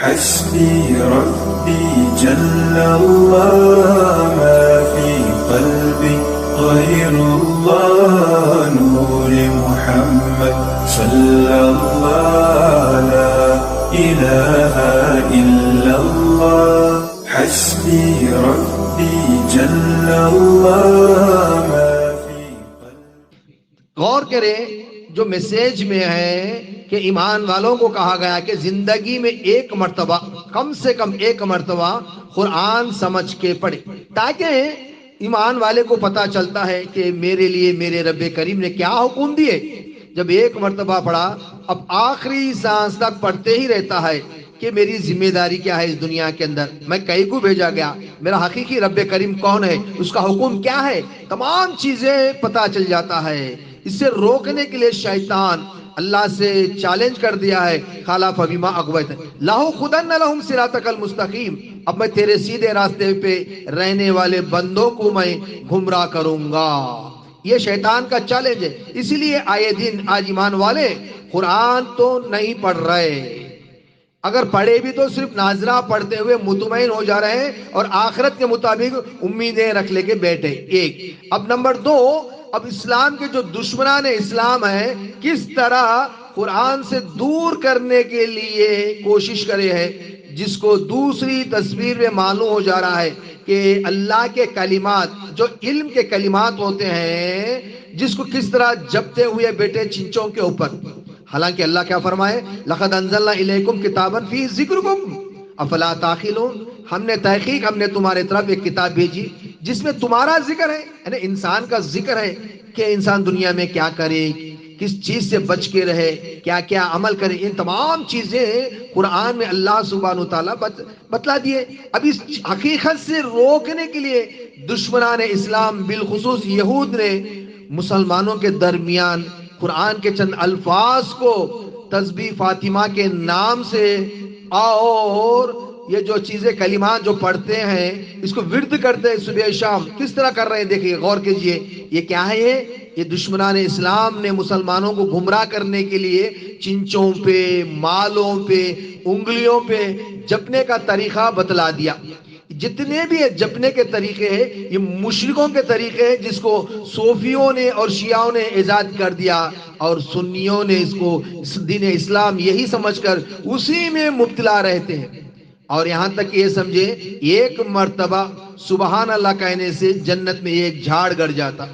حسبي ربي جل الله ما في قلبي غير الله نور محمد صلى الله لا إله إلا الله حسبي ربي جل الله ما في قلبي. غور کریں جو میسیج میں ہے کہ ایمان والوں کو کہا گیا کہ زندگی میں ایک مرتبہ کم سے کم ایک مرتبہ قرآن سمجھ کے پڑھے، تاکہ ایمان والے کو پتا چلتا ہے کہ میرے لیے میرے رب کریم نے کیا حکم دیے. جب ایک مرتبہ پڑھا اب آخری سانس تک پڑھتے ہی رہتا ہے کہ میری ذمہ داری کیا ہے اس دنیا کے اندر، میں کہیں کو بھیجا گیا، میرا حقیقی رب کریم کون ہے، اس کا حکم کیا ہے، تمام چیزیں پتا چل جاتا ہے. اس سے روکنے کے لیے شیطان اللہ سے چیلنج کر دیا ہے، خالا فبیما اغویت لاہو خدن لہم صراطک المستقیم، اب میں تیرے سیدھے راستے پہ رہنے والے بندوں کو میں گمراہ کروں گا. یہ شیطان کا چیلنج ہے. اسی لیے آئے دن آج ایمان والے قرآن تو نہیں پڑھ رہے، اگر پڑھے بھی تو صرف ناظرہ پڑھتے ہوئے مطمئن ہو جا رہے ہیں اور آخرت کے مطابق امیدیں رکھ لے کے بیٹھے. ایک. اب نمبر دو، اب اسلام کے جو دشمنان اسلام ہیں کس طرح قرآن سے دور کرنے کے لیے کوشش کرے ہے، جس کو دوسری تصویر میں معلوم ہو جا رہا ہے کہ اللہ کے کلمات جو علم کے کلمات ہوتے ہیں جس کو کس طرح جپتے ہوئے بیٹے چنچوں کے اوپر. حالانکہ اللہ کیا فرمائے، لقد انزلنا الیکم کتابا فیہ ذکرکم افلا تعقلون، ہم نے تمہارے طرف ایک کتاب بھیجی جس میں تمہارا ذکر ہے، یعنی انسان کا ذکر ہے کہ انسان دنیا میں کیا کرے، کس چیز سے بچ کے رہے، کیا کیا عمل کرے. ان تمام چیزیں قرآن میں اللہ سبحانہ تعالیٰ بتلا دیے. اب اس حقیقت سے روکنے کے لیے دشمنان اسلام بالخصوص یہود نے مسلمانوں کے درمیان قرآن کے چند الفاظ کو تسبیح فاطمہ کے نام سے اور یہ جو چیزیں کلمات جو پڑھتے ہیں اس کو ورد کرتے ہیں صبح شام، کس طرح کر رہے ہیں دیکھیے، غور کیجئے. یہ کیا ہے، یہ دشمنان اسلام نے مسلمانوں کو گمراہ کرنے کے لیے چنچوں پہ، مالوں پہ، انگلیوں پہ جپنے کا طریقہ بتلا دیا. جتنے بھی جپنے کے طریقے ہیں یہ مشرکوں کے طریقے ہیں جس کو صوفیوں نے اور شیعوں نے ایجاد کر دیا، اور سنیوں نے اس کو دین اسلام یہی سمجھ کر اسی میں مبتلا رہتے ہیں. اور یہاں تک یہ سمجھے ایک مرتبہ سبحان اللہ کہنے سے جنت میں ایک جھاڑ گڑ جاتا.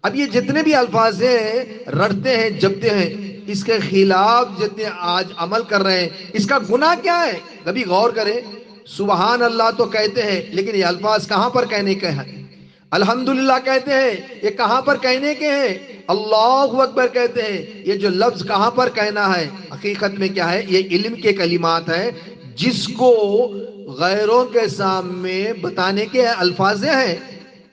اب یہ جتنے بھی الفاظ ہیں رٹتے ہیں جپتے ہیں، اس کے خلاف جتنے آج عمل کر رہے ہیں اس کا گناہ کیا ہے. کبھی غور کریں، سبحان اللہ تو کہتے ہیں لیکن یہ الفاظ کہاں پر کہنے کے ہیں، الحمدللہ کہتے ہیں یہ کہاں پر کہنے کے ہیں، اللہ اکبر کہتے ہیں یہ جو لفظ کہاں پر کہنا ہے. حقیقت میں کیا ہے، یہ علم کے کلمات ہیں جس کو غیروں کے سامنے بتانے کے الفاظ ہیں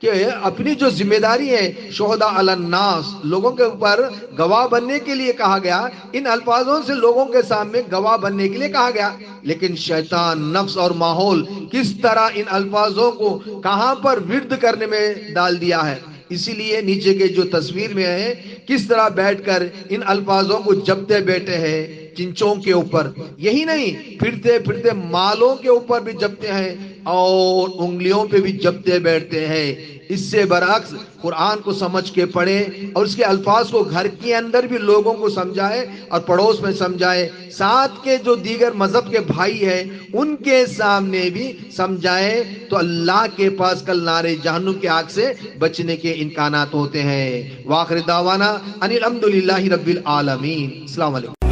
کہ اپنی جو ذمہ داری ہے شہداء علی الناس، لوگوں کے اوپر گواہ بننے کے لیے کہا گیا. ان الفاظوں سے لوگوں کے سامنے گواہ بننے کے لیے کہا گیا، لیکن شیطان، نفس اور ماحول کس طرح ان الفاظوں کو کہاں پر ورد کرنے میں ڈال دیا ہے. اسی لیے نیچے کے جو تصویر میں ہے کس طرح بیٹھ کر ان الفاظوں کو جپتے بیٹھے ہیں چنچوں کے اوپر. یہی نہیں، پھرتے پھرتے مالوں کے اوپر بھی جپتے ہیں اور انگلیوں پہ بھی جپتے بیٹھتے ہیں. اس سے برعکس قرآن کو سمجھ کے پڑھے اور اس کے الفاظ کو گھر کے اندر بھی لوگوں کو سمجھائے اور پڑوس میں سمجھائے، ساتھ کے جو دیگر مذہب کے بھائی ہیں ان کے سامنے بھی سمجھائے، تو اللہ کے پاس کل نار جہنم کے آگ سے بچنے کے امکانات ہوتے ہیں. وآخر دعوانا ان الحمدللہ رب العالمین. السلام علیکم.